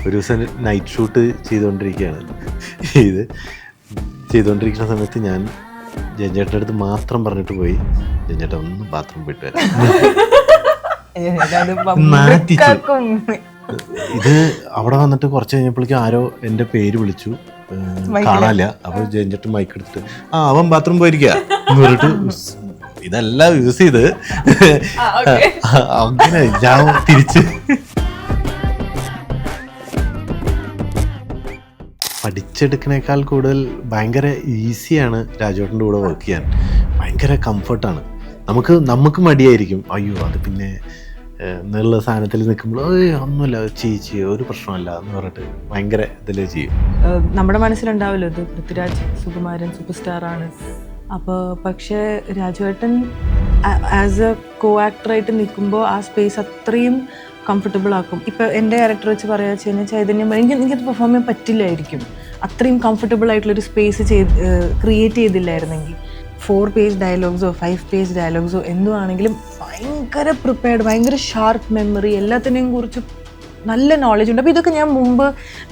ഒരു ദിവസം night shoot ചെയ്തുകൊണ്ടിരിക്കുകയാണ്. ഇത് ചെയ്തുകൊണ്ടിരിക്കുന്ന സമയത്ത് ഞാൻ ജഞ്ചേട്ടൻ്റെ അടുത്ത് മാത്രം പറഞ്ഞിട്ട് പോയി, ജഞ്ചേട്ടൻ ഒന്ന് ബാത്റൂം പോയിട്ട് വരാം. ഇത് അവിടെ വന്നിട്ട് കുറച്ച് കഴിഞ്ഞപ്പോഴേക്കും ആരോ എൻ്റെ പേര് വിളിച്ചു, കാണാനില്ല. അപ്പോൾ ജഞ്ചേട്ടൻ മൈക്ക് എടുത്തിട്ട് അവൻ ബാത്റൂം പോയിരിക്കുക എന്ന് പറഞ്ഞിട്ട് ഇതെല്ലാം യൂസ് ചെയ്ത് അങ്ങനെ ഞാൻ തിരിച്ച് പഠിച്ചെടുക്കണേക്കാൾ കൂടുതൽ ഭയങ്കര ഈസിയാണ് രാജുവേട്ടൻ്റെ കൂടെ വർക്ക് ചെയ്യാൻ. ഭയങ്കര കംഫർട്ടാണ്. നമുക്ക് മടിയായിരിക്കും, അയ്യോ അത് പിന്നെ എന്നുള്ള സാധനത്തിൽ നിൽക്കുമ്പോൾ ഒന്നുമില്ല ചെയ്യ ഒരു പ്രശ്നമല്ല എന്ന് പറഞ്ഞിട്ട് ഭയങ്കര ഇതിൽ ചെയ്യും. നമ്മുടെ മനസ്സിലുണ്ടാവുമല്ലോ ഇത് പൃഥ്വിരാജ് സുകുമാരൻ സൂപ്പർ സ്റ്റാറാണ്. അപ്പോൾ പക്ഷേ രാജുവേട്ടൻ ആസ് എ കോ ആക്ടറായിട്ട് നിൽക്കുമ്പോൾ ആ സ്പേസ് അത്രയും കംഫർട്ടബിൾ ആക്കും. ഇപ്പോൾ എൻ്റെ ക്യാരക്ടർ വെച്ച് പറയുക വെച്ച് കഴിഞ്ഞാൽ ചൈതന്യം എനിക്കത് പെർഫോം ചെയ്യാൻ പറ്റില്ലായിരിക്കും. അത്രയും കംഫർട്ടബിൾ ആയിട്ടുള്ളൊരു സ്പേസ് ക്രിയേറ്റ് ചെയ്തില്ലായിരുന്നെങ്കിൽ 4 പേജ് ഡയലോഗ്സോ 5 പേജ് ഡയലോഗ്സോ എന്തുവാണെങ്കിലും ഭയങ്കര പ്രിപ്പയർഡ്, ഭയങ്കര ഷാർപ്പ് മെമ്മറി, എല്ലാത്തിനെയും കുറിച്ച് നല്ല നോളജ് ഉണ്ട്. അപ്പോൾ ഇതൊക്കെ ഞാൻ മുമ്പ്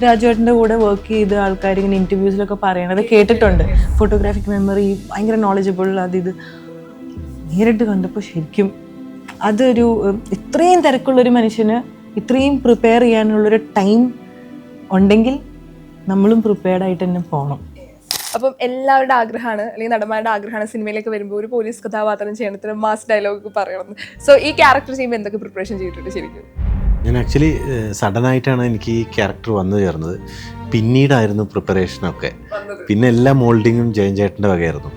രാജുവേട്ടൻ്റെ കൂടെ വർക്ക് ചെയ്ത ആൾക്കാർ ഇങ്ങനെ ഇൻ്റർവ്യൂസിലൊക്കെ പറയണത് കേട്ടിട്ടുണ്ട്. ഫോട്ടോഗ്രാഫിക് മെമ്മറി ഭയങ്കര നോളജബിൾ, ഇത് നേരിട്ട് കണ്ടപ്പോൾ ശരിക്കും അതൊരു ഇത്രയും തിരക്കുള്ളൊരു മനുഷ്യന് ഇത്രയും പ്രിപ്പയർ ചെയ്യാനുള്ളൊരു ടൈം ഉണ്ടെങ്കിൽ നമ്മളും പ്രിപ്പയർഡായിട്ട് തന്നെ പോകണം. അപ്പം എല്ലാവരുടെ ആഗ്രഹമാണ്, അല്ലെങ്കിൽ നടന്മാരുടെ ആഗ്രഹമാണ് സിനിമയിലേക്ക് വരുമ്പോൾ ഒരു പോലീസ് കഥാപാത്രം ചെയ്യണത്തിന് മാസ് ഡയലോഗ് പറയണം. സോ ഈ ക്യാരക്ടർ ചെയ്യുമ്പോൾ എന്തൊക്കെ പ്രിപ്പറേഷൻ ചെയ്തിട്ടുണ്ട് ശരിക്കും? ഞാൻ ആക്ച്വലി സഡനായിട്ടാണ് എനിക്ക് ഈ ക്യാരക്ടർ വന്നു ചേർന്നത്. പിന്നീടായിരുന്നു പ്രിപ്പറേഷനൊക്കെ. പിന്നെ എല്ലാ മോൾഡിങ്ങും ജയൻചേട്ടൻ്റെ വകയായിരുന്നു.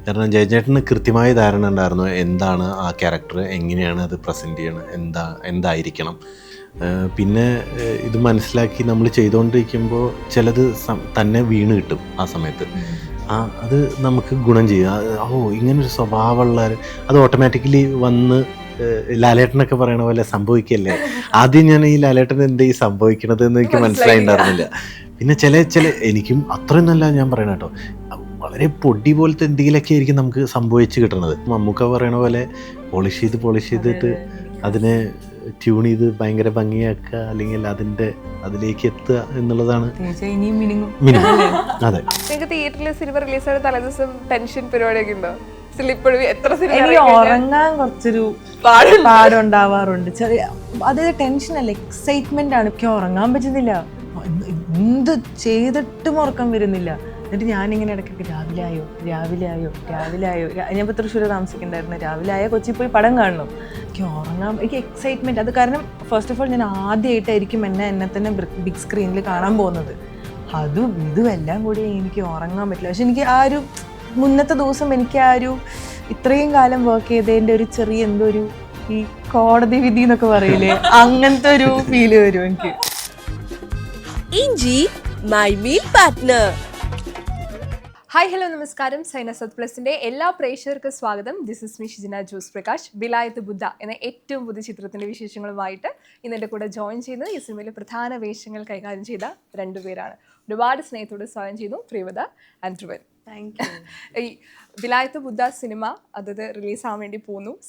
കാരണം ജയൻചേട്ടന് കൃത്യമായ ധാരണ ഉണ്ടായിരുന്നു എന്താണ് ആ ക്യാരക്ടർ, എങ്ങനെയാണ് അത് പ്രസൻറ്റ് ചെയ്യണം, എന്തായിരിക്കണം. പിന്നെ ഇത് മനസ്സിലാക്കി നമ്മൾ ചെയ്തുകൊണ്ടിരിക്കുമ്പോൾ ചിലത് തന്നെ വീണ് കിട്ടും. ആ സമയത്ത് അത് നമുക്ക് ഗുണം ചെയ്യും. ഇങ്ങനൊരു സ്വഭാവമുള്ള അത് ഓട്ടോമാറ്റിക്കലി വന്ന് ലാലേട്ടനൊക്കെ പറയണ പോലെ സംഭവിക്കല്ലേ. ആദ്യം ഞാൻ ഈ ലാലേട്ടൻ എന്താ ഈ സംഭവിക്കണത് എന്ന് എനിക്ക് മനസ്സിലായിട്ടുണ്ടായിരുന്നില്ല. പിന്നെ ചില എനിക്കും അത്രയും നല്ല ഞാൻ പറയണ കേട്ടോ, വളരെ പൊടി പോലത്തെ എന്തെങ്കിലുമൊക്കെ ആയിരിക്കും നമുക്ക് സംഭവിച്ച് കിട്ടുന്നത്. മമ്മൂക്ക പറയണ പോലെ പോളിഷ് ചെയ്തിട്ട് അതിനെ ട്യൂൺ ചെയ്ത് ഭയങ്കര ഭംഗിയാക്കുക, അല്ലെങ്കിൽ അതിലേക്ക് എത്തുക എന്നുള്ളതാണ് മിനിമം. അതെ. നിങ്ങൾക്ക് തിയേറ്ററിൽ സിനിമ റിലീസായ തലേദിവസം ടെൻഷൻ പരിപാടിയൊക്കെ ഉണ്ടോ? ഉറങ്ങാൻ കുറച്ചൊരു പാടുണ്ടാവാറുണ്ട്. ചെറിയ അത് ടെൻഷൻ അല്ല, എക്സൈറ്റ്മെന്റ് ആണ്. എനിക്ക് ഉറങ്ങാൻ പറ്റുന്നില്ല, എന്ത് ചെയ്തിട്ടും ഉറക്കം വരുന്നില്ല. എന്നിട്ട് ഞാനിങ്ങനെ ഇടയ്ക്കൊക്കെ രാവിലെ ആയോ ഞാൻ ഇപ്പോൾ തൃശ്ശൂർ താമസിക്കണ്ടായിരുന്നു. രാവിലെ ആയോ കൊച്ചി പോയി പടം കാണണം. എനിക്ക് എക്സൈറ്റ്മെന്റ്. അത് കാരണം ഫസ്റ്റ് ഓഫ് ഓൾ ഞാൻ ആദ്യമായിട്ടായിരിക്കും എന്നെ തന്നെ ബിഗ് സ്ക്രീനിൽ കാണാൻ പോകുന്നത്. ഇതും എല്ലാം കൂടി എനിക്ക് ഉറങ്ങാൻ പറ്റില്ല. പക്ഷെ എനിക്ക് ആ ഒരു മുന്നത്തെ ദിവസം എനിക്ക് ആ ഒരു ഇത്രയും കാലം വർക്ക് ചെയ്തതിൻ്റെ ഒരു ചെറിയ എന്തോ ഒരു ഈ കോടതി വിധി എന്നൊക്കെ പറയില്ലേ, അങ്ങനത്തെ ഒരു ഫീല് വരും എനിക്ക്. ഇഞ്ചി my meal partner. Hi hello നമസ്കാരം. സൈനസത് പ്ലസിന്റെ എല്ലാ പ്രേക്ഷകർക്കും സ്വാഗതം. This is me Shijina Jose Prakash. Vilayath Buddha എന്ന ഏറ്റവും പുതിയ ചിത്രത്തിന്റെ വിശേഷങ്ങളുമായിട്ട് ഇന്നെൻ്റെ കൂടെ ജോയിൻ ചെയ്യുന്നത് ഈ സിനിമയിലെ പ്രധാന വേഷങ്ങൾ കൈകാര്യം ചെയ്ത 2 പേരാണ്. ഒരുപാട് സ്നേഹത്തോടെ സ്വാഗതം ചെയ്യുന്നു Priyavatha and Dhruvan. Thank you. ഈ ബിലായത്ത് ബുദ്ധ സിനിമ റിലീസാകാൻ വേണ്ടി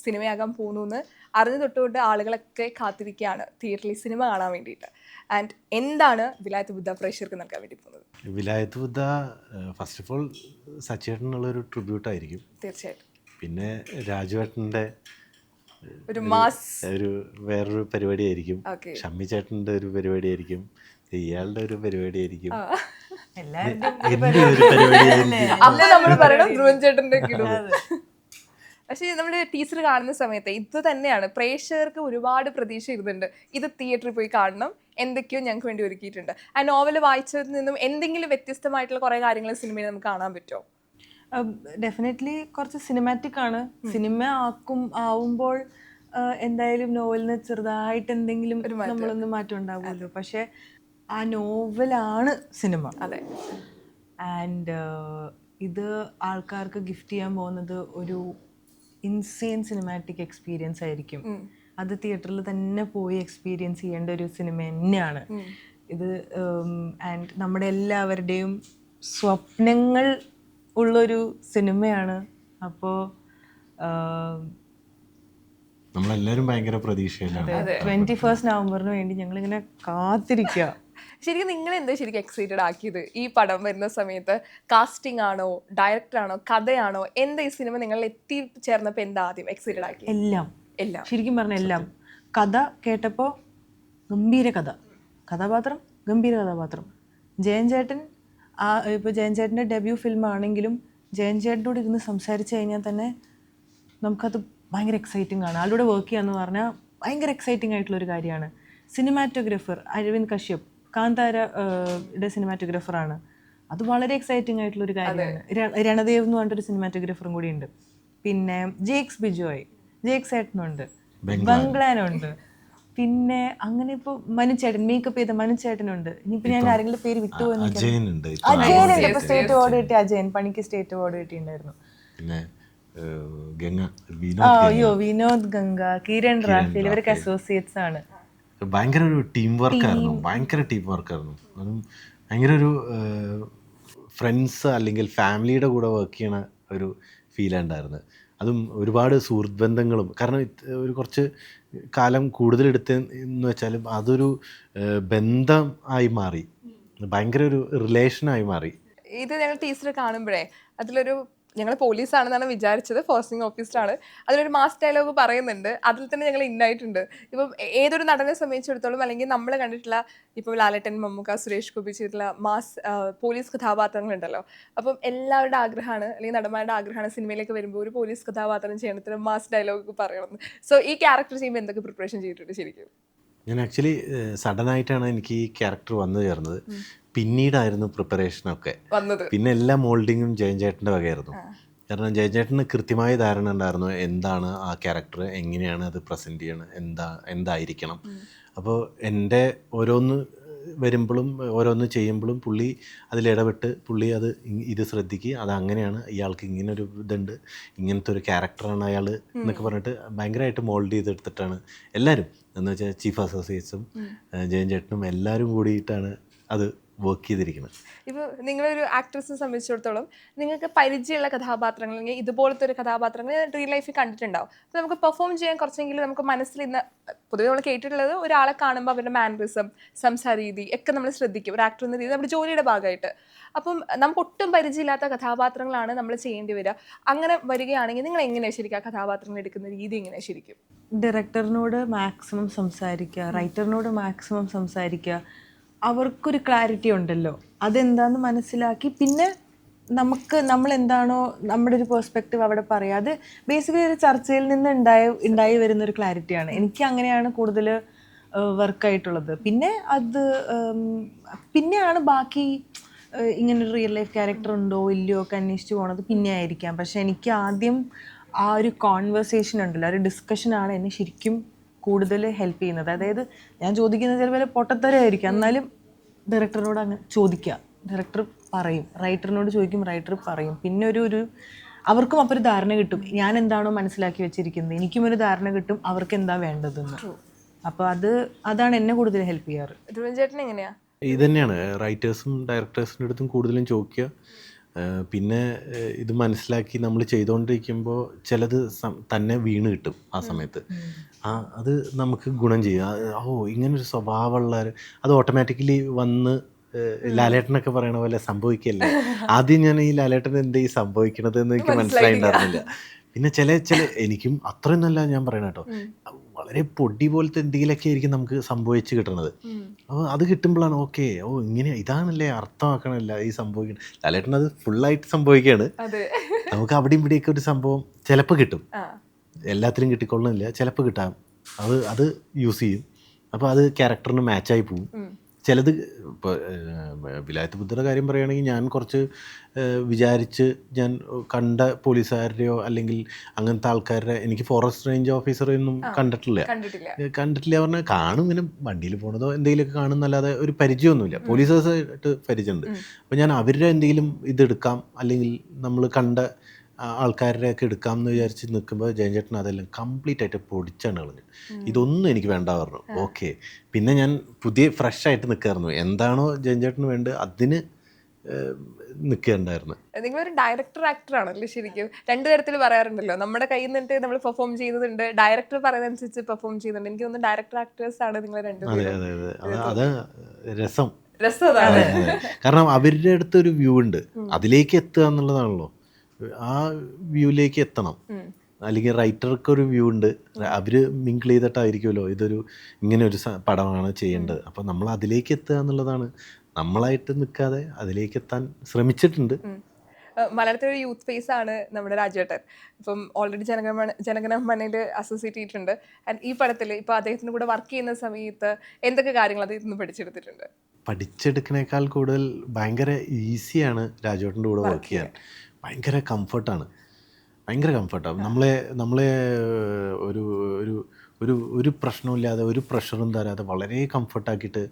സിനിമയാകാൻ പോകുന്നു എന്ന് അറിഞ്ഞു തൊട്ടുകൊണ്ട് ആളുകളൊക്കെ കാത്തിരിക്കുകയാണ് തിയേറ്ററിൽ സിനിമ കാണാൻ വേണ്ടിയിട്ട്. ആൻഡ് എന്താണ് ബിലായത്ത് ബുദ്ധ പ്രേക്ഷകർക്ക് നൽകാൻ വേണ്ടി പോകുന്നത്? ബിലായത്ത് ബുദ്ധ ഫസ്റ്റ് ഓഫ് ഓൾ സച്ചേട്ടനുള്ളൊരു ട്രിബ്യൂട്ടായിരിക്കും തീർച്ചയായിട്ടും. പിന്നെ രാജുവേട്ടൻ്റെ വേറൊരു പരിപാടിയായിരിക്കും. ഷമ്മി ചേട്ടൻ്റെ ഒരു പരിപാടിയായിരിക്കും. ഇയാളുടെ ഒരു പരിപാടിയായിരിക്കും. പക്ഷേ നമ്മുടെ ടീച്ചർ കാണുന്ന സമയത്ത് ഇത് തന്നെയാണ് പ്രേക്ഷകർക്ക് ഒരുപാട് പ്രതീക്ഷ ഇരുന്നുണ്ട്. ഇത് തിയേറ്ററിൽ പോയി കാണണം, എന്തൊക്കെയോ ഞങ്ങൾക്ക് വേണ്ടി ഒരുക്കിയിട്ടുണ്ട്. ആ നോവൽ വായിച്ചതിൽ നിന്നും എന്തെങ്കിലും വ്യത്യസ്തമായിട്ടുള്ള കുറേ കാര്യങ്ങൾ സിനിമയിൽ നമുക്ക് കാണാൻ പറ്റുമോ? ഡെഫിനറ്റ്ലി കുറച്ച് സിനിമാറ്റിക് ആണ്. സിനിമ ആവുമ്പോൾ എന്തായാലും നോവലിന് ചെറുതായിട്ട് എന്തെങ്കിലും നമ്മളൊന്നും മാറ്റം ഉണ്ടാവുമല്ലോ. പക്ഷെ ആ നോവലാണ് സിനിമ. അതെ. ആൻഡ് ഇത് ആൾക്കാർക്ക് ഗിഫ്റ്റ് ചെയ്യാൻ പോകുന്നത് ഒരു ഇൻസെയിൻ സിനിമാറ്റിക് എക്സ്പീരിയൻസ് ആയിരിക്കും. അത് തിയേറ്ററിൽ തന്നെ പോയി എക്സ്പീരിയൻസ് ചെയ്യേണ്ട ഒരു സിനിമ തന്നെയാണ് ഇത്. ആൻഡ് നമ്മുടെ എല്ലാവരുടെയും സ്വപ്നങ്ങൾ ഉള്ളൊരു സിനിമയാണ്. അപ്പോൾ നമ്മളെല്ലാവരും ഭയങ്കര പ്രതീക്ഷയിലാണ്. 21 നവംബറിന് വേണ്ടി ഞങ്ങളിങ്ങനെ കാത്തിരിക്കുക. ശരിക്കും നിങ്ങൾ എന്താ ശരിക്കും എക്സൈറ്റഡ് ആക്കിയത് ഈ പടം വരുന്ന സമയത്ത്? കാസ്റ്റിംഗ് ആണോ, ഡയറക്ടർ ആണോ, കഥയാണോ, എന്താ ഈ സിനിമ നിങ്ങൾ എത്തിച്ചേർന്നപ്പോൾ എന്താ ആദ്യം എക്സൈറ്റഡ് ആക്കി? എല്ലാം എല്ലാം. ശരിക്കും പറഞ്ഞ എല്ലാം. കഥ കേട്ടപ്പോൾ ഗംഭീര കഥ, കഥാപാത്രം ഗംഭീര കഥാപാത്രം. ജയൻ ചേട്ടൻ ഇപ്പോൾ ജയൻ ചേട്ടൻ്റെ ഡെബ്യൂ ഫിലിം ആണെങ്കിലും ജയൻ ചേട്ടനോട് ഇരുന്ന് സംസാരിച്ച് കഴിഞ്ഞാൽ തന്നെ നമുക്കത് ഭയങ്കര എക്സൈറ്റിംഗ് ആണ്. ആളുടെ വർക്ക് ചെയ്യാന്ന് പറഞ്ഞാൽ ഭയങ്കര എക്സൈറ്റിംഗ് ആയിട്ടുള്ളൊരു കാര്യമാണ്. സിനിമാറ്റോഗ്രാഫർ അരവിന്ദ് കശ്യപ് കാന്താരയുടെ സിനിമാറ്റോഗ്രാഫറാണ്. അത് വളരെ എക്സൈറ്റിംഗ് ആയിട്ടുള്ളൊരു കാര്യമാണ്. രണദേവ് എന്ന് പറഞ്ഞിട്ടൊരു സിനിമാറ്റോഗ്രാഫറും കൂടി ഉണ്ട്. പിന്നെ ജേക്സ് ബിജോയ്, ജേക്സ് ഏട്ടനുണ്ട്, ബംഗ്ലാനുണ്ട്, പിന്നെ അങ്ങനെ ഇപ്പോൾ മനുചേട്ടൻ മേക്കപ്പ് ചെയ്ത മനുചേട്ടനുണ്ട്. ഇനിയിപ്പോൾ ഞാൻ ആരെങ്കിലും പേര് വിട്ടുപോകുന്നു. അജയനുണ്ട്, അജയനുണ്ട്. ഇപ്പോൾ സ്റ്റേറ്റ് അവാർഡ് കിട്ടിയ അജയൻ പണിക്ക് സ്റ്റേറ്റ് അവാർഡ് കിട്ടിയിട്ടുണ്ടായിരുന്നു. പിന്നെ ഗംഗ, അയ്യോ വിനോദ് ഗംഗ, കിരൺ റാഫേൽ, ഇവരൊക്കെ അസോസിയേറ്റ്സ് ആണ്. ഭയങ്കര ഒരു ടീം വർക്കായിരുന്നു, ഭയങ്കര ടീം വർക്കായിരുന്നു. അതും ഭയങ്കര ഒരു ഫ്രണ്ട്സ് അല്ലെങ്കിൽ ഫാമിലിയുടെ കൂടെ വർക്ക് ചെയ്യണ ഒരു ഫീലാണ് ഉണ്ടായിരുന്നത്. അതും ഒരുപാട് സുഹൃത്ത് ബന്ധങ്ങളും, കാരണം ഒരു കുറച്ച് കാലം കൂടുതലെടുത്തെന്ന് വെച്ചാലും അതൊരു ബന്ധം ആയി മാറി, ഭയങ്കര ഒരു റിലേഷനായി മാറി. ഇത് ഞങ്ങൾ ടീച്ചർ കാണുമ്പോഴേ അതിലൊരു ഞങ്ങൾ പോലീസാണെന്നാണ് വിചാരിച്ചത്, ഫോറസ്റ്റിംഗ് ഓഫീസറാണ്. അതിലൊരു മാസ് ഡയലോഗ് പറയുന്നുണ്ട്, അതിൽ തന്നെ ഞങ്ങൾ ഇന്നായിട്ടുണ്ട്. ഇപ്പം ഏതൊരു നടനെ സംബന്ധിച്ചിടത്തോളം അല്ലെങ്കിൽ നമ്മൾ കണ്ടിട്ടുള്ള ഇപ്പോൾ ലാലേട്ടൻ, മമ്മൂക്ക, സുരേഷ് ഗോപി ചെയ്തിട്ടുള്ള മാസ് പോലീസ് കഥാപാത്രങ്ങളുണ്ടല്ലോ. അപ്പം എല്ലാവരുടെ ആഗ്രഹമാണ് അല്ലെങ്കിൽ നടന്മാരുടെ ആഗ്രഹമാണ് സിനിമയിലേക്ക് വരുമ്പോൾ ഒരു പോലീസ് കഥാപാത്രം ചെയ്യണത്തിന് മാസ് ഡയലോഗ് പറയണം. സോ ഈ ക്യാരക്ടർ ചെയ്യുമ്പോൾ എന്തൊക്കെ പ്രിപ്പറേഷൻ ചെയ്തിട്ടുണ്ട് ശരിക്കും? ഞാൻ ആക്ച്വലി സഡനായിട്ടാണ് എനിക്ക് ഈ ക്യാരക്ടർ വന്നു ചേർന്നത്. പിന്നീടായിരുന്നു പ്രിപ്പറേഷനൊക്കെ വന്നത്. പിന്നെ എല്ലാ മോൾഡിങ്ങും ജയൻ ചേട്ടൻ്റെ വകയായിരുന്നു. കാരണം ജയൻ ചേട്ടന് കൃത്യമായ ധാരണ ഉണ്ടായിരുന്നു എന്താണ് ആ ക്യാരക്ടർ, എങ്ങനെയാണ് അത് പ്രസൻറ്റ് ചെയ്യണം, എന്തായിരിക്കണം. അപ്പോൾ എൻ്റെ ഓരോന്ന് വരുമ്പോഴും ഓരോന്ന് ചെയ്യുമ്പോഴും പുള്ളി അതിലിടപെട്ട് പുള്ളി ഇത് ശ്രദ്ധിക്കുക, അത് അങ്ങനെയാണ്, ഇയാൾക്ക് ഇങ്ങനൊരു ഇതുണ്ട്, ഇങ്ങനത്തെ ഒരു ക്യാരക്ടറാണ് അയാൾ എന്നൊക്കെ പറഞ്ഞിട്ട് ഭയങ്കരമായിട്ട് മോൾഡ് ചെയ്തെടുത്തിട്ടാണ് എല്ലാവരും, എന്ന് വെച്ചാൽ ചീഫ് അസോസിയേറ്റ്സും ജയൻ ചേട്ടനും എല്ലാവരും കൂടിയിട്ടാണ് അത് വർക്ക് ചെയ്തിരിക്കുന്നത്. ഇപ്പോൾ നിങ്ങളൊരു ആക്ട്രസിനെ സംബന്ധിച്ചിടത്തോളം നിങ്ങൾക്ക് പരിചയമുള്ള കഥാപാത്രങ്ങൾ അല്ലെങ്കിൽ ഇതുപോലത്തെ ഒരു കഥാപാത്രങ്ങൾ റിയൽ ലൈഫിൽ കണ്ടിട്ടുണ്ടാവും. അപ്പോൾ നമുക്ക് പെർഫോം ചെയ്യാൻ കുറച്ചെങ്കിലും നമുക്ക് മനസ്സിൽ ഇന്ന് പൊതുവെ നമ്മൾ കേട്ടിട്ടുള്ളത് ഒരാളെ കാണുമ്പോൾ അവരുടെ മാനറിസം, സംസാര രീതി ഒക്കെ നമ്മൾ ശ്രദ്ധിക്കും. ഒരു ആക്ടർ എന്ന രീതി നമ്മുടെ ജോലിയുടെ ഭാഗമായിട്ട്. അപ്പം നമുക്ക് ഒട്ടും പരിചയമില്ലാത്ത കഥാപാത്രങ്ങളാണ് നമ്മൾ ചെയ്യേണ്ടി വരിക. അങ്ങനെ വരികയാണെങ്കിൽ നിങ്ങൾ എങ്ങനെയാണ് ശരിക്കും ആ കഥാപാത്രങ്ങൾ എടുക്കുന്ന രീതി എങ്ങനെയാണ് ശരിക്കും? ഡയറക്ടറിനോട് മാക്സിമം സംസാരിക്കുക, റൈറ്ററിനോട് മാക്സിമം സംസാരിക്കുക. അവർക്കൊരു ക്ലാരിറ്റി ഉണ്ടല്ലോ, അതെന്താന്ന് മനസ്സിലാക്കി പിന്നെ നമ്മൾ എന്താണോ നമ്മുടെ ഒരു പെർസ്പെക്റ്റീവ് അവിടെ പറയുക. അത് ബേസിക്കലി ഒരു ചർച്ചയിൽ നിന്ന് ഉണ്ടായി വരുന്നൊരു ക്ലാരിറ്റിയാണ്. എനിക്ക് അങ്ങനെയാണ് കൂടുതൽ വർക്കായിട്ടുള്ളത്. പിന്നെ പിന്നെയാണ് ബാക്കി ഇങ്ങനൊരു റിയൽ ലൈഫ് ക്യാരക്ടർ ഉണ്ടോ ഇല്ലയോ ഒക്കെ അന്വേഷിച്ച് പോണത് പിന്നെ ആയിരിക്കാം. പക്ഷെ എനിക്ക് ആദ്യം ആ ഒരു കോൺവെർസേഷൻ ഉണ്ടല്ലോ, ഒരു ഡിസ്കഷനാണ് എന്നെ ശരിക്കും കൂടുതൽ ഹെൽപ്പ് ചെയ്യുന്നത്. അതായത് ഞാൻ ചോദിക്കുന്നത് ചിലപ്പോൾ പൊട്ടത്തരമായിരിക്കും, എന്നാലും ഡയറക്ടറിനോട് അങ്ങനെ ചോദിക്കുക, ഡയറക്ടർ പറയും, റൈറ്ററിനോട് ചോദിക്കും, റൈറ്റർ പറയും. പിന്നെ ഒരു അവർക്കും അപ്പോൾ ഒരു ധാരണ കിട്ടും, ഞാൻ എന്താണോ മനസ്സിലാക്കി വെച്ചിരിക്കുന്നത് എനിക്കും ഒരു ധാരണ കിട്ടും അവർക്ക് എന്താ വേണ്ടതെന്ന്. അപ്പോൾ അതാണ് എന്നെ കൂടുതൽ ഹെൽപ്പ് ചെയ്യാറ്. ചേട്ടൻ എങ്ങനെയാ? ഇത് തന്നെയാണ് റൈറ്റേഴ്സും ഡയറക്ടേഴ്സിൻ്റെ അടുത്തും കൂടുതലും ചോദിക്കുക. പിന്നെ ഇത് മനസ്സിലാക്കി നമ്മൾ ചെയ്തുകൊണ്ടിരിക്കുമ്പോൾ ചിലത് തന്നെ വീണ് കിട്ടും ആ സമയത്ത്. അത് നമുക്ക് ഗുണം ചെയ്യും. ഇങ്ങനൊരു സ്വഭാവമുള്ള അത് ഓട്ടോമാറ്റിക്കലി വന്ന് ലാലേട്ടനൊക്കെ പറയണ പോലെ സംഭവിക്കല്ലേ. ആദ്യം ഞാൻ ഈ ലാലേട്ടൻ എന്താ ഈ സംഭവിക്കണത് എന്ന് എനിക്ക് മനസ്സിലായിട്ടുണ്ടായിരുന്നില്ല. പിന്നെ ചില എനിക്കും അത്രയൊന്നുമല്ല ഞാൻ പറയണ കേട്ടോ, വളരെ പൊടി പോലത്തെ എന്തെങ്കിലുമൊക്കെ ആയിരിക്കും നമുക്ക് സംഭവിച്ച് കിട്ടണത്. അപ്പോൾ അത് കിട്ടുമ്പോഴാണ് ഓക്കെ, ഇങ്ങനെ ഇതാണല്ലേ അർത്ഥമാക്കണമല്ല ഈ സംഭവിക്കണം. ലാലേട്ടൻ അത് ഫുള്ളായിട്ട് സംഭവിക്കുകയാണ്. നമുക്ക് അവിടെയും ഇവിടെയൊക്കെ ഒരു സംഭവം ചിലപ്പോൾ കിട്ടും, എല്ലാത്തിനും കിട്ടിക്കൊള്ളണില്ല, ചിലപ്പോൾ കിട്ടാം. അത് യൂസ് ചെയ്യും. അപ്പോൾ അത് ക്യാരക്ടറിന് മാച്ചായി പോവും. ചിലത് ഇപ്പോൾ വിലായത്ത് ബുദ്ധയുടെ കാര്യം പറയുകയാണെങ്കിൽ ഞാൻ കുറച്ച് വിചാരിച്ച് ഞാൻ കണ്ട പോലീസുകാരുടെയോ അല്ലെങ്കിൽ അങ്ങനത്തെ ആൾക്കാരുടെ, എനിക്ക് ഫോറസ്റ്റ് റേഞ്ച് ഓഫീസറൊന്നും കണ്ടിട്ടില്ല പറഞ്ഞാൽ കാണും, ഇങ്ങനെ വണ്ടിയിൽ പോണതോ എന്തെങ്കിലുമൊക്കെ കാണുന്നല്ലാതെ ഒരു പരിചയമൊന്നുമില്ല. പോലീസേഴ്സായിട്ട് പരിചയമുണ്ട്. അപ്പോൾ ഞാൻ അവരുടെ എന്തെങ്കിലും ഇതെടുക്കാം അല്ലെങ്കിൽ നമ്മൾ കണ്ട ആൾക്കാരുടെ ഒക്കെ എടുക്കാം എന്ന് വിചാരിച്ച് നിൽക്കുമ്പോൾ ജയൻ ചേട്ടൻ അതെല്ലാം കംപ്ലീറ്റ് ആയിട്ട് പൊടിച്ചാണ് കളഞ്ഞു. ഇതൊന്നും എനിക്ക് വേണ്ട പറഞ്ഞു. ഓക്കെ, പിന്നെ ഞാൻ പുതിയ ഫ്രഷ് ആയിട്ട് നിൽക്കായിരുന്നു. എന്താണോ ജയൻ ചേട്ടന് വേണ്ടത് അതിന് നിൽക്കുകയുണ്ടായിരുന്നു. നിങ്ങളൊരു ഡയറക്ടർ ആക്ടർ ആണല്ലോ ശരിക്കും. രണ്ടു തരത്തിൽ പറയാറുണ്ടല്ലോ, നമ്മുടെ കയ്യിൽ നിന്നിട്ട് നമ്മൾ പെർഫോം ചെയ്യുന്നുണ്ട്, ഡയറക്ടർ പറയുന്നതനുസരിച്ച് പെർഫോം ചെയ്യുന്നുണ്ട്. എനിക്ക് തോന്നുന്നു ഡയറക്ടർ ആക്ടേഴ്സ് ആണ് നിങ്ങൾ രണ്ടുപേരും. അതെ, അത് രസം. രസം അതാണ്. കാരണം അവരുടെ അടുത്ത് ഒരു വ്യൂ ഉണ്ട്, അതിലേക്ക് എത്തുക എന്നുള്ളതാണല്ലോ. ആ വ്യൂവിലേക്ക് എത്തണം. അല്ലെങ്കിൽ റൈറ്റർക്ക് ഒരു വ്യൂ ഉണ്ട്, അവർ മിങ്കിൾ ചെയ്തിട്ടായിരിക്കുമല്ലോ ഇതൊരു ഇങ്ങനെ ഒരു പടമാണ് ചെയ്യേണ്ടത്. അപ്പോൾ നമ്മൾ അതിലേക്ക് എത്തുക എന്നുള്ളതാണ്. നമ്മളായിട്ട് നിൽക്കാതെ അതിലേക്ക് എത്താൻ ശ്രമിച്ചിട്ടുണ്ട്. മലയാളത്തിലെ ഒരു യൂത്ത് ഫേസ് ആണ് നമ്മുടെ രാജേട്ടൻ. ഇപ്പം ഓൾറെഡി ജനഗണമനയിൽ അസോസിയേറ്റ് ചെയ്തിട്ടുണ്ട്. ആൻഡ് ഈ പടത്തിൽ ഇപ്പോൾ അദ്ദേഹത്തിൻ്റെ കൂടെ വർക്ക് ചെയ്യുന്ന സമയത്ത് എന്തൊക്കെ കാര്യങ്ങൾ അദ്ദേഹത്തിൽ നിന്ന് പഠിച്ചെടുത്തിട്ടുണ്ട്? പഠിച്ചെടുക്കണേക്കാൾ കൂടുതൽ ഭയങ്കര ഈസിയാണ് രാജേട്ടൻ്റെ കൂടെ വർക്ക് ചെയ്യാൻ. ഭയങ്കര കംഫർട്ടാണ്. നമ്മളെ ഒരു ഒരു ഒരു ഒരു പ്രശ്നമില്ലാതെ ഒരു പ്രഷറും തരാതെ വളരെ കംഫർട്ടാക്കിയിട്ട്.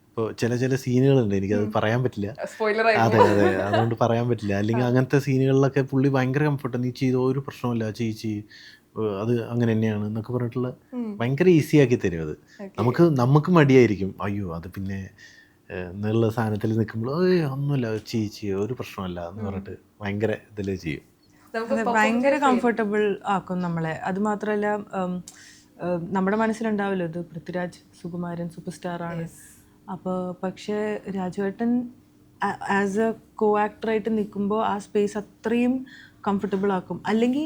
ഇപ്പോൾ ചില സീനുകളുണ്ട്, എനിക്കത് പറയാൻ പറ്റില്ല. അതെ, അതുകൊണ്ട് പറയാൻ പറ്റില്ല. അല്ലെങ്കിൽ അങ്ങനത്തെ സീനുകളിലൊക്കെ പുള്ളി ഭയങ്കര കംഫർട്ടാണ്. നീ ചെയ്തോ, ഒരു പ്രശ്നമില്ല, ചെയ് അത് അങ്ങനെ തന്നെയാണ് എന്നൊക്കെ പറഞ്ഞിട്ടുള്ള ഭയങ്കര ഈസി ആക്കി തരും. അത് നമുക്ക് മടിയായിരിക്കും, അയ്യോ അത് പിന്നെ എന്നുള്ള സാധനത്തിൽ നിൽക്കുമ്പോൾ ഒന്നുമില്ല, ചെയ്യോ, ഒരു പ്രശ്നമല്ല എന്ന് പറഞ്ഞിട്ട് ഭയങ്കര ഇതിൽ ചെയ്യും. ഭയങ്കര കംഫർട്ടബിൾ ആക്കും നമ്മളെ. അതുമാത്രമല്ല, നമ്മുടെ മനസ്സിലുണ്ടാവില്ല ഇത് പൃഥ്വിരാജ് സുകുമാരൻ സൂപ്പർ സ്റ്റാറാണ്. അപ്പോൾ പക്ഷേ രാജുവേട്ടൻ ആസ് എ കോ ആക്ടറായിട്ട് നിൽക്കുമ്പോൾ ആ സ്പേസ് അത്രയും കംഫർട്ടബിൾ ആക്കും. അല്ലെങ്കിൽ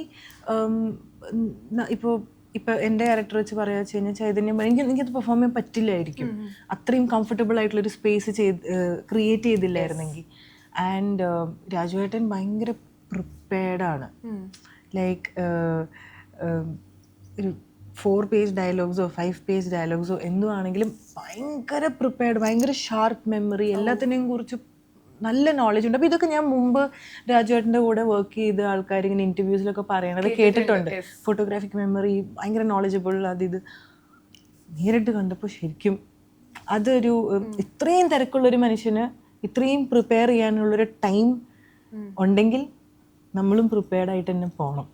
ഇപ്പോൾ എൻ്റെ ക്യാരക്ടർ വെച്ച് പറയുക വെച്ച് കഴിഞ്ഞാൽ ചൈതന്യം എനിക്കത് പെർഫോം ചെയ്യാൻ പറ്റില്ലായിരിക്കും, അത്രയും കംഫർട്ടബിൾ ആയിട്ടുള്ളൊരു സ്പേസ് ക്രിയേറ്റ് ചെയ്തില്ലായിരുന്നെങ്കിൽ. ആൻഡ് രാജുവേട്ടൻ ഭയങ്കര പ്രിപ്പയർഡാണ്. ലൈക്ക് ഒരു 4 പേജ് ഡയലോഗ്സോ 5 പേജ് ഡയലോഗ്സോ എന്തുവാണെങ്കിലും ഭയങ്കര പ്രിപ്പയർഡ്, ഭയങ്കര ഷാർപ്പ് മെമ്മറി, എല്ലാത്തിനെയും കുറിച്ച് നല്ല നോളജ് ഉണ്ട്. അപ്പോൾ ഇതൊക്കെ ഞാൻ മുമ്പ് രാജുവേട്ടൻ്റെ കൂടെ വർക്ക് ചെയ്ത ആൾക്കാർ ഇങ്ങനെ ഇൻ്റർവ്യൂസിലൊക്കെ പറയണത് കേട്ടിട്ടുണ്ട്. ഫോട്ടോഗ്രാഫിക് മെമ്മറി, ഭയങ്കര നോളജബിൾ, ഇത് നേരിട്ട് കണ്ടപ്പോൾ ശരിക്കും അതൊരു ഇത്രയും തിരക്കുള്ളൊരു മനുഷ്യന് ഇത്രയും പ്രിപ്പയർ ചെയ്യാനുള്ളൊരു ടൈം ഉണ്ടെങ്കിൽ നമ്മളും പ്രിപ്പയർഡ് ആയിട്ട് തന്നെ പോകണം.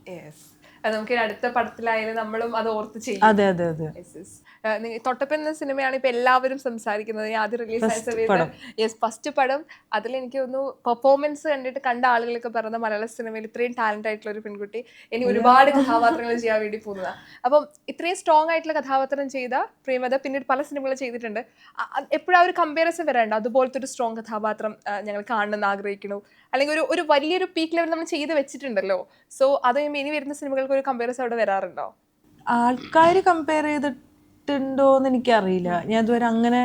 നമുക്ക് അടുത്ത പടത്തിലായാലും നമ്മളും അത് ഓർത്ത് ചെയ്യും. അതെ അതെ അതെ. തൊട്ടപ്പൻ എന്ന സിനിമയാണ് ഇപ്പൊ എല്ലാവരും സംസാരിക്കുന്നത്. ആദ്യം റിലീസ് ആയ സമയത്ത് ഫസ്റ്റ് പടം, അതിലെനിക്ക് തോന്നുന്നു പെർഫോമൻസ് കണ്ട ആളുകളൊക്കെ പറഞ്ഞ മലയാള സിനിമയിൽ ഇത്രയും ടാലന്റ് ആയിട്ടുള്ള ഒരു പെൺകുട്ടി ഇനി ഒരുപാട് കഥാപാത്രങ്ങൾ ചെയ്യാൻ വേണ്ടി പോകുന്നതാണ്. അപ്പം ഇത്രയും സ്ട്രോങ് ആയിട്ടുള്ള കഥാപാത്രം ചെയ്ത പ്രേമത പിന്നീട് പല സിനിമകൾ ചെയ്തിട്ടുണ്ട്. എപ്പോഴും ആ ഒരു കമ്പാരിസൺ വരാണ്ട് അതുപോലത്തെ ഒരു സ്ട്രോങ് കഥാപാത്രം ഞങ്ങൾ കാണണമെന്ന് ആഗ്രഹിക്കുന്നു, അല്ലെങ്കിൽ ഒരു വലിയൊരു പീക്ക് ലെവൽ നമ്മൾ ചെയ്ത് വെച്ചിട്ടുണ്ടല്ലോ. സോ അത് ഇനി വരുന്ന സിനിമകൾക്ക് ഒരു കമ്പാരിസൺ അവിടെ വരാറുണ്ടോ? ആൾക്കാർ കമ്പയർ ചെയ്തിട്ടുണ്ടോയെന്ന് എനിക്കറിയില്ല. ഞാൻ ഇതുവരെ അങ്ങനെ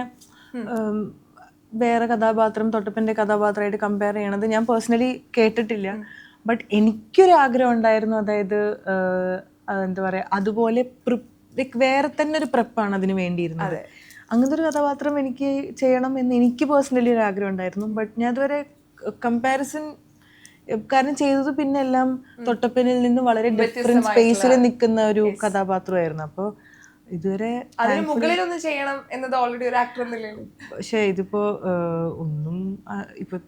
വേറെ കഥാപാത്രം തൊട്ടപ്പൻ്റെ കഥാപാത്രമായിട്ട് കമ്പയർ ചെയ്യണത് ഞാൻ പേഴ്സണലി കേട്ടിട്ടില്ല. ബട്ട് എനിക്കൊരു ആഗ്രഹം ഉണ്ടായിരുന്നു, അതായത് എന്താ പറയുക, അതുപോലെ വേറെ തന്നെ ഒരു പ്രെപ്പാണ് അതിന് വേണ്ടിയിരുന്നത്. അങ്ങനത്തെ ഒരു കഥാപാത്രം എനിക്ക് ചെയ്യണം എന്ന് എനിക്ക് പേഴ്സണലി ഒരു ആഗ്രഹം ഉണ്ടായിരുന്നു. ബട്ട് ഞാൻ ഇതുവരെ കമ്പാരിസൺ, കാരണം ചെയ്തത് പിന്നെ എല്ലാം തൊട്ടപ്പനിൽ നിന്ന് വളരെ ഡിഫറെന്റ് സ്പേസിൽ നിൽക്കുന്ന ഒരു കഥാപാത്രമായിരുന്നു. അപ്പോൾ ഇതുവരെ മുകളിലൊന്നും ചെയ്യണം എന്നത് ഓൾറെഡി ഒരു ആക്ടർ എന്നല്ലേ. പക്ഷെ ഇതിപ്പോ ഒന്നും ഇപ്പൊ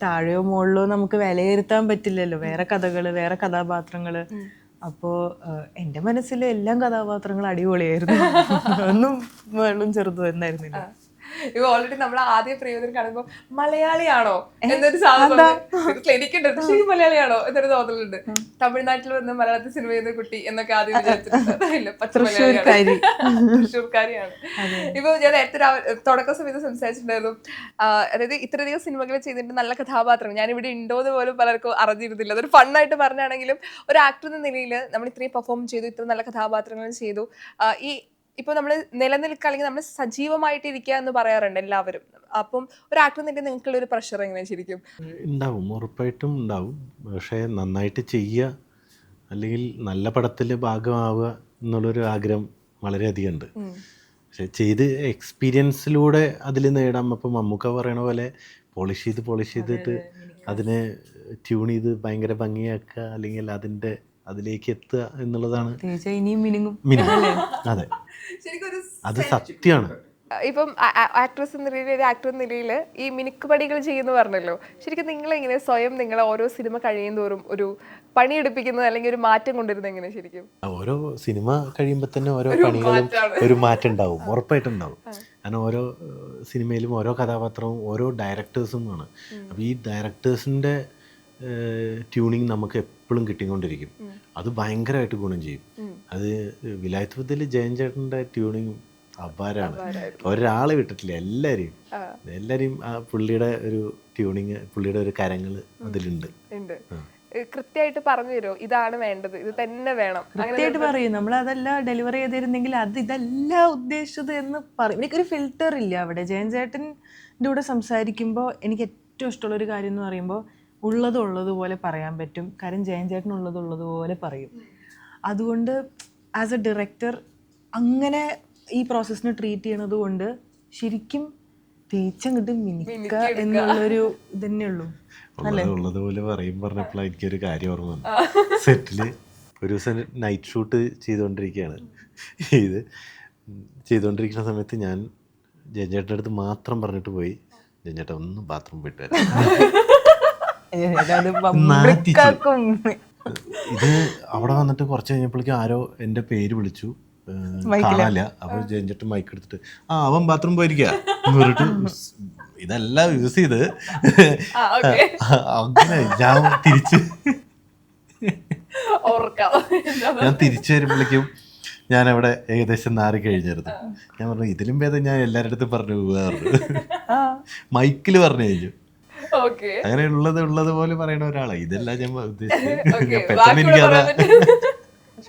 താഴെയോ മുകളിലോ നമുക്ക് വിലയിരുത്താൻ പറ്റില്ലല്ലോ. വേറെ കഥകള്, വേറെ കഥാപാത്രങ്ങള്. അപ്പോൾ എൻ്റെ മനസ്സിൽ എല്ലാം കഥാപാത്രങ്ങളും അടിപൊളിയായിരുന്നു. ഒന്നും വെള്ളം ചെറുതും എന്നായിരുന്നില്ല. ഇപ്പൊ ഓൾറെഡി നമ്മൾ ആദ്യം പ്രയോജനം കാണുമ്പോ മലയാളിയാണോ എന്നൊരു സാധനം എനിക്കുണ്ട്. പക്ഷേ ഈ മലയാളിയാണോ എന്നൊരു തോന്നലുണ്ട്. തമിഴ്നാട്ടിൽ വന്ന് മലയാളത്തിൽ സിനിമ ചെയ്യുന്ന കുട്ടി എന്നൊക്കെ ആദ്യം വിചാരിച്ചിട്ടുണ്ട്. പച്ച തൃശ്ശൂർക്കാരിയാണ്. ഇപ്പൊ ഞാൻ നേരത്തെ തുടക്ക സമയത്ത് സംസാരിച്ചിട്ടുണ്ടായിരുന്നു, അതായത് ഇത്രയധികം സിനിമകൾ ചെയ്തിട്ട് നല്ല കഥാപാത്രം ഞാനിവിടെ ഉണ്ടോന്ന് പോലും പലർക്കും അറിഞ്ഞിരുന്നില്ല. അതൊരു ഫണ്ണായിട്ട് പറഞ്ഞാണെങ്കിലും ഒരു ആക്ടർ എന്ന നിലയിൽ നമ്മൾ ഇത്രയും പെർഫോം ചെയ്തു, ഇത്ര നല്ല കഥാപാത്രങ്ങൾ ചെയ്തു. ഇപ്പോൾ നമ്മൾ നിലനിൽക്കുക അല്ലെങ്കിൽ നമ്മൾ സജീവമായിട്ട് ഇരിക്കുക എന്ന് പറയാറുണ്ട് എല്ലാവരും. അപ്പം ഒരു ആക്ടർ നിന്നിട്ട് നിങ്ങൾക്കുള്ള ഒരു പ്രഷർ എങ്ങനെ ശരിക്കും ഉണ്ടാവും? ഉറപ്പായിട്ടും ഉണ്ടാവും. പക്ഷേ നന്നായിട്ട് ചെയ്യുക, അല്ലെങ്കിൽ നല്ല പടത്തിൽ ഭാഗമാവുക എന്നുള്ളൊരു ആഗ്രഹം വളരെയധികം ഉണ്ട്. പക്ഷെ ചെയ്ത് എക്സ്പീരിയൻസിലൂടെ അതിൽ നേടാം. അപ്പം മമ്മൂക്ക പറയണ പോലെ പോളിഷ് ചെയ്തിട്ട് അതിനെ ട്യൂൺ ചെയ്ത് ഭയങ്കര ഭംഗിയാക്കുക, അല്ലെങ്കിൽ അതിലേക്ക് എത്തുക എന്നുള്ളതാണ് മിനിമം. അതെ, അത് സത്യമാണ്. ഇപ്പം ആക്ട്രസ് എന്ന നിലയിൽ, ഒരു ആക്ടർ എന്ന നിലയിൽ ഈ മിനുക്കുപടികൾ ചെയ്യുന്നു പറഞ്ഞല്ലോ. ശരിക്കും നിങ്ങളെങ്ങനെ സ്വയം നിങ്ങളെ ഓരോ സിനിമ കഴിയും തോറും ഒരു പണിയെടുപ്പിക്കുന്നത്, അല്ലെങ്കിൽ ഒരു മാറ്റം കൊണ്ടുവരുന്നത് എങ്ങനെ ശരിക്കും? ഓരോ സിനിമ കഴിയുമ്പോൾ തന്നെ ഓരോ പണികളും ഒരു മാറ്റം ഉണ്ടാവും, ഉറപ്പായിട്ടുണ്ടാവും. കാരണം ഓരോ സിനിമയിലും ഓരോ കഥാപാത്രവും ഓരോ ഡയറക്ടേഴ്സുമാണ്. അപ്പോൾ ഈ ഡയറക്ടേഴ്സിൻ്റെ ട്യൂണിങ് നമുക്ക് എപ്പോഴും കിട്ടിക്കൊണ്ടിരിക്കും. അത് ഭയങ്കരമായിട്ട് ഗുണം ചെയ്യും. അത് വിലായത്ത് ബുദ്ധയിൽ ജയൻ ചേട്ടൻ്റെ ട്യൂണിങ് അപാരാണ്. ഒരാളെ വിട്ടിട്ടില്ല, എല്ലാവരെയും ആ പുള്ളിയുടെ ഒരു ട്യൂണിങ്, പുള്ളിയുടെ ഒരു കരങ്ങൾ അതിലുണ്ട്. കൃത്യമായിട്ട് പറഞ്ഞു തരുമോ ഇതാണ് വേണ്ടത്, ഇത് തന്നെ വേണം? കൃത്യമായിട്ട് പറയും. നമ്മൾ അതല്ല ഡെലിവറി ചെയ്തിരുന്നെങ്കിൽ അത് ഇതല്ല ഉദ്ദേശിച്ചത് എന്ന് പറയും. എനിക്കൊരു ഫിൽറ്റർ ഇല്ല അവിടെ. ജയൻ ചേട്ടൻ്റെ കൂടെ സംസാരിക്കുമ്പോൾ എനിക്ക് ഏറ്റവും ഇഷ്ടമുള്ളൊരു കാര്യം എന്ന് പറയുമ്പോൾ ഉള്ളതുപോലെ പറയാൻ പറ്റും. കാര്യം ജയൻ ചേട്ടൻ ഉള്ളതുപോലെ പറയും. അതുകൊണ്ട് ആസ് എ ഡയറക്ടർ അങ്ങനെ ഈ പ്രോസസ്സിനെ ട്രീറ്റ് ചെയ്യണത് കൊണ്ട് ശരിക്കും തേച്ചങ്ങോട്ട് മിനിക്ക എന്നുള്ളൊരു ഇതന്നെ ഉള്ളൂ. ഉള്ളതുപോലെ പറഞ്ഞപ്പോഴാണ് എനിക്കൊരു കാര്യം ഓർമ്മ വന്നു. സെറ്റിൽ ഒരു ദിവസം നൈറ്റ് ഷൂട്ട് ചെയ്തുകൊണ്ടിരിക്കുകയാണ്. ഇത് ചെയ്തുകൊണ്ടിരിക്കുന്ന സമയത്ത് ഞാൻ ജയൻ ചേട്ടൻ്റെ അടുത്ത് മാത്രം പറഞ്ഞിട്ട് പോയി, ജയൻ ചേട്ടൻ ഒന്ന് ബാത്റൂം പോയിട്ട് വരാം. ഇത് അവിടെ വന്നിട്ട് കുറച്ച് കഴിഞ്ഞപ്പോഴേക്കും ആരോ എൻ്റെ പേര് വിളിച്ചു, കാണാനില്ല. അപ്പോൾ ജയൻ ചേട്ടൻ മൈക്ക് എടുത്തിട്ട് അവൻ ബാത്റൂം പോയിരിക്കുക എന്ന് പറഞ്ഞിട്ട് ഇതെല്ലാം യൂസ് ചെയ്ത് അങ്ങനെ ഞാൻ തിരിച്ചു വരുമ്പോഴേക്കും ഞാൻ അവിടെ ഏകദേശം 4 കഴിഞ്ഞിരുന്നു. ഞാൻ പറഞ്ഞു ഇതിലും ഭേദം ഞാൻ എല്ലാവരുടെ അടുത്തും പറഞ്ഞു പോകാറുണ്ട്, മൈക്കിൽ പറഞ്ഞു കഴിഞ്ഞു. അങ്ങനെ ഉള്ളതുപോലെ പറയണ ഒരാളാണ്. ഇതെല്ലാം ഞാൻ ഉദ്ദേശിച്ചത്. പെട്ടെന്ന് എനിക്കതാ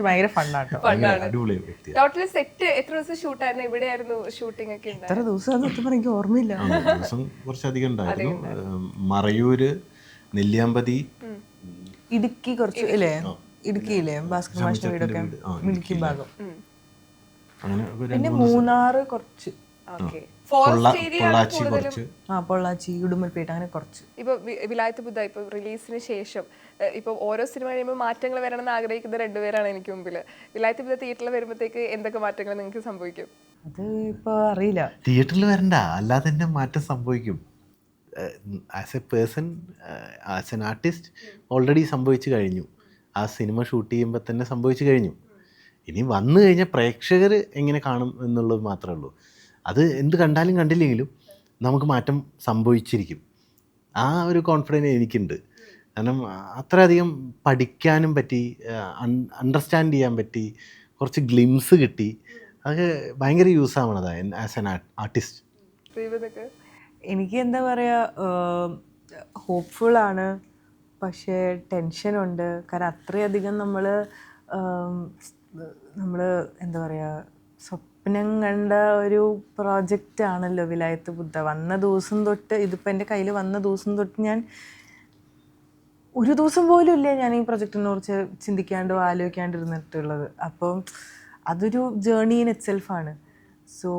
ഭയങ്കര ഫണ്ണാട്ടോ. അടിപൊളി വ്യക്തി. ടോട്ടൽ സെറ്റ് എത്ര ദിവസം ഷൂട്ടായിരുന്നു? എവിടെയായിരുന്നു ഷൂട്ടിംഗ് ഒക്കെ? എത്ര ദിവസം എനിക്ക് ഓർമ്മയില്ല. ദിവസം കുറച്ചധികം ഉണ്ടായിരുന്നു. മറയൂര്, നെല്ലിയാമ്പതി, ഇടുക്കി കുറച്ച് ഇല്ലേ, ഇടുക്കിയില്ലേ ഭാസ്കർ മാഷിന്റെ വീടൊക്കെ ഇടുക്കി ഭാഗം. പിന്നെ മൂന്നാറ് കുറച്ച്, പൊള്ളാച്ചി, ഉടുമ്പൽപേട്ട, അങ്ങനെ കുറച്ച്. ഇപ്പൊ വിലായത്ത് ബുദ്ധ ഇപ്പൊ റിലീസിന് ശേഷം ഇപ്പൊ ഓരോ സിനിമ കഴിയുമ്പോൾ മാറ്റങ്ങൾ വരണമെന്ന് ആഗ്രഹിക്കുന്ന 2 പേരാണ് എനിക്ക് മുമ്പിൽ. വിലായത്ത് ബുദ്ധ തിയേറ്ററിൽ വരുമ്പോഴത്തേക്ക് എന്തൊക്കെ മാറ്റങ്ങൾ നിങ്ങൾക്ക് സംഭവിക്കും? അത് ഇപ്പൊ അറിയില്ല. തിയേറ്ററിൽ വരണ്ട, അല്ലാതെ തന്നെ മാറ്റം സംഭവിക്കും. As A person, as an artist already സംഭവിച്ചു കഴിഞ്ഞു. ആ സിനിമ ഷൂട്ട് ചെയ്യുമ്പോൾ തന്നെ സംഭവിച്ചു കഴിഞ്ഞു. ഇനി വന്നു കഴിഞ്ഞാൽ പ്രേക്ഷകർ എങ്ങനെ കാണും എന്നുള്ളത് മാത്രമേ ഉള്ളൂ. അത് എന്ത് കണ്ടാലും കണ്ടില്ലെങ്കിലും നമുക്ക് മാറ്റം സംഭവിച്ചിരിക്കും. ആ ഒരു കോൺഫിഡൻസ് എനിക്കുണ്ട്. കാരണം അത്രയധികം പഠിക്കാനും പറ്റി, അണ്ടർസ്റ്റാൻഡ് ചെയ്യാൻ പറ്റി, കുറച്ച് ഗ്ലിംസ് കിട്ടി. അതൊക്കെ ഭയങ്കര യൂസ് ആവണതാ ആസ് എൻ ആർട്ടിസ്റ്റ്. എനിക്ക് എന്താ പറയുക, ഹോപ്പ്ഫുള്ളാണ്, പക്ഷേ ടെൻഷനുണ്ട്. കാരണം അത്രയധികം നമ്മൾ എന്താ പറയുക, സ്വപ്നം കണ്ട ഒരു പ്രോജക്റ്റ് ആണല്ലോ വിലായത്ത് ബുദ്ധ. വന്ന ദിവസം തൊട്ട്, ഇതിപ്പോൾ എൻ്റെ കയ്യിൽ വന്ന ദിവസം തൊട്ട് ഞാൻ ഒരു ദിവസം പോലും ഇല്ല ഞാൻ ഈ പ്രൊജക്റ്റിനെ കുറിച്ച് ചിന്തിക്കാണ്ടോ ആലോചിക്കാണ്ടിരുന്നിട്ടുള്ളത്. അപ്പം അതൊരു ജേർണി ഇൻ ഇറ്റ് സെൽഫാണ്. സോ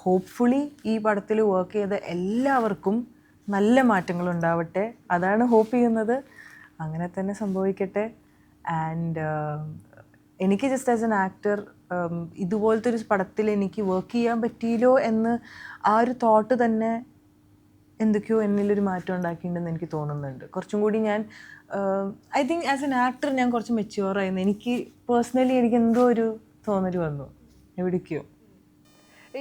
ഹോപ്പ്ഫുള്ളി ഈ പടത്തിൽ വർക്ക് ചെയ്ത എല്ലാവർക്കും നല്ല മാറ്റങ്ങൾ ഉണ്ടാവട്ടെ, അതാണ് ഹോപ്പ് ചെയ്യുന്നത്. അങ്ങനെ തന്നെ സംഭവിക്കട്ടെ. ആൻഡ് എനിക്ക് ജസ്റ്റ് ആസ് എൻ ആക്ടർ ഇതുപോലത്തെ ഒരു പടത്തിൽ എനിക്ക് വർക്ക് ചെയ്യാൻ പറ്റിയല്ലോ എന്ന് ആ ഒരു തോട്ട് തന്നെ എന്തൊക്കെയോ എന്നിലൊരു മാറ്റം ഉണ്ടാക്കിയിട്ടുണ്ടെന്ന് എനിക്ക് തോന്നുന്നുണ്ട്. കുറച്ചും കൂടി ഞാൻ I think as an actor ഞാൻ കുറച്ച് മെച്യൂറായിരുന്നു. എനിക്ക് പേഴ്സണലി എനിക്ക് എന്തോ ഒരു തോന്നൽ വന്നു എവിടേക്കോ.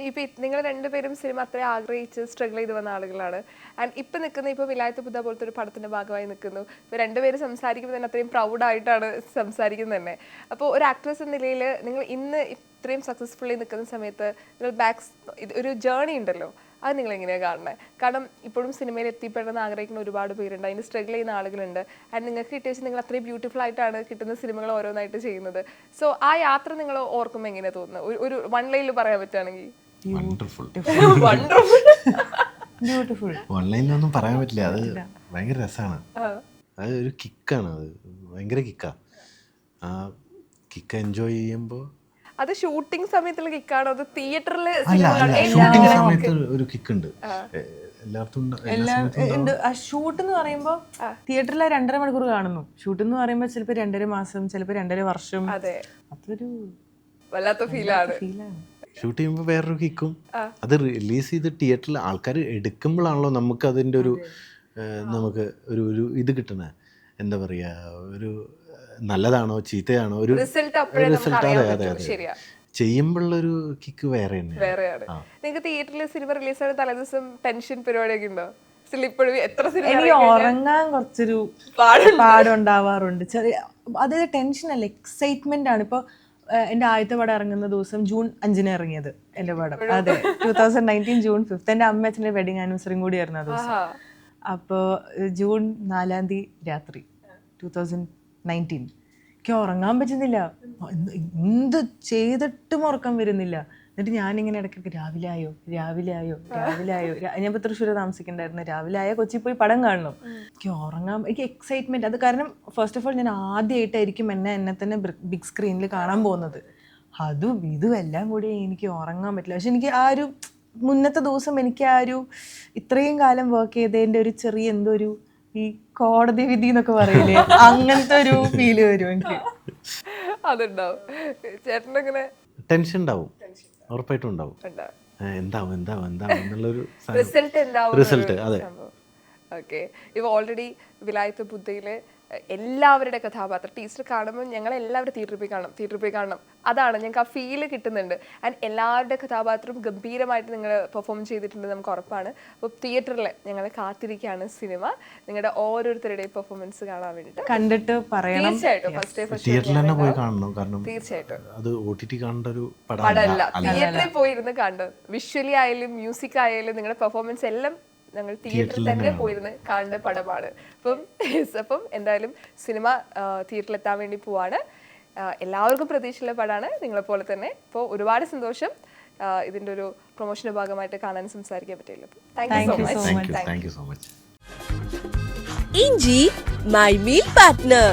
ഇപ്പം നിങ്ങൾ 2 പേരും സിനിമ അത്രയും ആഗ്രഹിച്ച് സ്ട്രഗിൾ ചെയ്ത് വന്ന ആളുകളാണ്. ആൻഡ് ഇപ്പം നിൽക്കുന്ന ഇപ്പോൾ വിലായത്ത് ബുദ്ധ പോലത്തെ ഒരു പടത്തിൻ്റെ ഭാഗമായി നിൽക്കുന്നു. ഇപ്പോൾ 2 പേര് സംസാരിക്കുമ്പോൾ തന്നെ അത്രയും പ്രൗഡായിട്ടാണ് സംസാരിക്കുന്നത് തന്നെ. അപ്പോൾ ഒരു ആക്ട്രസ് എന്ന നിലയിൽ നിങ്ങൾ ഇന്ന് ഇത്രയും സക്സസ്ഫുള്ളി നിൽക്കുന്ന സമയത്ത് നിങ്ങൾ ഒരു ജേർണി ഉണ്ടല്ലോ, അത് നിങ്ങൾ എങ്ങനെയാണ് കാണുന്നത്? കാരണം ഇപ്പോഴും സിനിമയിൽ എത്തിപ്പെടണമെന്ന് ആഗ്രഹിക്കുന്ന ഒരുപാട് പേരുണ്ട്, അതിന് സ്ട്രഗിൾ ചെയ്യുന്ന ആളുകളുണ്ട്. ആൻഡ് നിങ്ങൾക്ക് കിട്ടിയ വെച്ചാൽ നിങ്ങൾ അത്രയും ബ്യൂട്ടിഫുൾ ആയിട്ടാണ് കിട്ടുന്ന സിനിമകൾ ഓരോന്നായിട്ട് ചെയ്യുന്നത്. സോ ആ യാത്ര നിങ്ങൾ ഓർക്കുമ്പോൾ എങ്ങനെയാണ് തോന്നുന്നത്? ഒരു 1 ലൈനിൽ പറയാൻ പറ്റുകയാണെങ്കിൽ. ഓൺലൈനിലൊന്നും പറയാൻ പറ്റില്ല, അത് ഭയങ്കര രസമാണ്. അത് ഒരു കിക്കാണ്, അത് ഭയങ്കര കിക്കാ. ആ കിക്ക് എൻജോയ് ചെയ്യുമ്പോൾ അത് ഷൂട്ടിംഗ് സമയത്തുള്ള കിക്കാണോ അത് തിയേറ്ററിൽ? ഷൂട്ടിംഗ് സമയത്ത് ഒരു കിക്ക് ഉണ്ട് ഷൂട്ട് എന്ന് പറയുമ്പോൾ തിയേറ്ററിൽ 2.5 മണിക്കൂർ കാണുന്നു. ഷൂട്ട് എന്ന് പറയുമ്പോൾ ചിലപ്പോൾ 2.5 മാസം, ചിലപ്പോൾ 2.5 വർഷം. അതൊരു വല്ലാത്ത ഫീലാണ്. ഷൂട്ട് ചെയ്യുമ്പോൾ വേറൊരു കിക്കും. അത് റിലീസ് ചെയ്ത് തിയേറ്ററിൽ ആൾക്കാർ എടുക്കുമ്പോഴാണല്ലോ നമുക്ക് അതിൻ്റെ ഒരു നമുക്ക് ഒരു ഇത് കിട്ടണേ. എന്താ പറയുക, ഒരു നല്ലതാണോ ചീത്തയാണോ ഒരു റിസൾട്ട്. അതെ അതെ അതെ, ചെയ്യുമ്പോഴുള്ളൊരു കിക്ക് വേറെ വേറെയാണ്. നിങ്ങൾക്ക് തിയേറ്ററിൽ സിനിമ റിലീസാണ് തലേദിവസം ടെൻഷൻ പരിപാടിയൊക്കെ ഉണ്ടോ? എനിക്ക് ഉറങ്ങാൻ കുറച്ചൊരു പാടുണ്ടാവാറുണ്ട്. ചെറിയ അതായത് ടെൻഷൻ അല്ല, എക്സൈറ്റ്മെന്റ് ആണ്. ഇപ്പോൾ എൻ്റെ ആദ്യത്തെ പടം ഇറങ്ങുന്ന ദിവസം ജൂൺ 5 ഇറങ്ങിയത് എൻ്റെ പടം. അതെ, 2019 ജൂൺ 5. എൻ്റെ അമ്മ അച്ഛൻ്റെ വെഡിങ് ആനിവേഴ്സറിയും കൂടി ആയിരുന്നു ആ ദിവസം. അപ്പോൾ ജൂൺ 4 രാത്രി 2019 എനിക്ക് ഉറങ്ങാൻ പറ്റുന്നില്ല. എന്ത് ചെയ്തിട്ടും ഉറക്കം വരുന്നില്ല. എന്നിട്ട് ഞാനിങ്ങനെ ഇടയ്ക്കൊക്കെ രാവിലെ ആയോ ഞാൻ ഇപ്പോൾ തൃശ്ശൂർ താമസിക്കണ്ടായിരുന്നു. രാവിലെ ആയോ കൊച്ചി പോയി പടം കാണണം. എനിക്ക് എക്സൈറ്റ്മെൻറ്റ്. അത് കാരണം ഫസ്റ്റ് ഓഫ് ഓൾ ഞാൻ ആദ്യമായിട്ടായിരിക്കും എന്നെ തന്നെ ബിഗ് സ്ക്രീനിൽ കാണാൻ പോകുന്നത്. അതും ഇതും എല്ലാം കൂടി എനിക്ക് ഉറങ്ങാൻ പറ്റില്ല. പക്ഷെ എനിക്ക് ആ ഒരു മുന്നത്തെ ദിവസം എനിക്ക് ആ ഒരു ഇത്രയും കാലം വർക്ക് ചെയ്തതിൻ്റെ ഒരു ചെറിയ എന്തോ ഒരു ഈ കോടതി വിധി എന്നൊക്കെ പറയില്ലേ, അങ്ങനത്തെ ഒരു ഫീല് വരും എനിക്ക്. അതുണ്ടാവും. ചേട്ടനെങ്ങനെ ടെൻഷൻ ഉണ്ടാവും, ഉറപ്പായിട്ടും ഉണ്ടാവും. എന്താവും എന്നുള്ളൊരു റിസൾട്ട്. അതെ. ഓക്കെ, ഇപ്പോൾ ഓൾറെഡി വിലായത്ത് ബുദ്ധയിലെ എല്ലാവരുടെ കഥാപാത്രം ടീച്ചർ കാണുമ്പോൾ ഞങ്ങൾ എല്ലാവരും തിയേറ്ററിൽ പോയി കാണണം. അതാണ് ഞങ്ങൾക്ക് ആ ഫീല് കിട്ടുന്നുണ്ട്. ആൻഡ് എല്ലാവരുടെ കഥാപാത്രവും ഗംഭീരമായിട്ട് നിങ്ങൾ പെർഫോം ചെയ്തിട്ടുണ്ട്, നമുക്ക് ഉറപ്പാണ്. അപ്പോൾ തിയേറ്ററിൽ ഞങ്ങൾ കാത്തിരിക്കുകയാണ് സിനിമ, നിങ്ങളുടെ ഓരോരുത്തരുടെയും പെർഫോമൻസ് കാണാൻ വേണ്ടിയിട്ട്. കണ്ടിട്ട് പറയണം. തീർച്ചയായിട്ടും ഫസ്റ്റ് തിയേറ്ററിൽ തന്നെ പോയി കാണണം. കാരണം തീർച്ചയായിട്ടും അത് OTT കാണേണ്ട ഒരു പടമല്ല, തിയേറ്ററിൽ പോയിരുന്ന് കണ്ടു. വിഷ്വലി ആയാലും മ്യൂസിക് ആയാലും നിങ്ങളുടെ പെർഫോമൻസ് എല്ലാം ഞങ്ങൾ തിയേറ്ററിൽ തന്നെ പോയിരുന്ന് കാണേണ്ട പടമാണ്. അപ്പം എന്തായാലും സിനിമ തിയേറ്ററിലെത്താൻ വേണ്ടി പോവാണ്. എല്ലാവർക്കും പ്രതീക്ഷയുള്ള പടമാണ്, നിങ്ങളെപ്പോലെ തന്നെ. അപ്പോൾ ഒരുപാട് സന്തോഷം ഇതിൻ്റെ ഒരു പ്രൊമോഷൻ്റെ ഭാഗമായിട്ട് കാണാൻ സംസാരിക്കാൻ പറ്റില്ല. Thank you so much. Inji, my meal partner.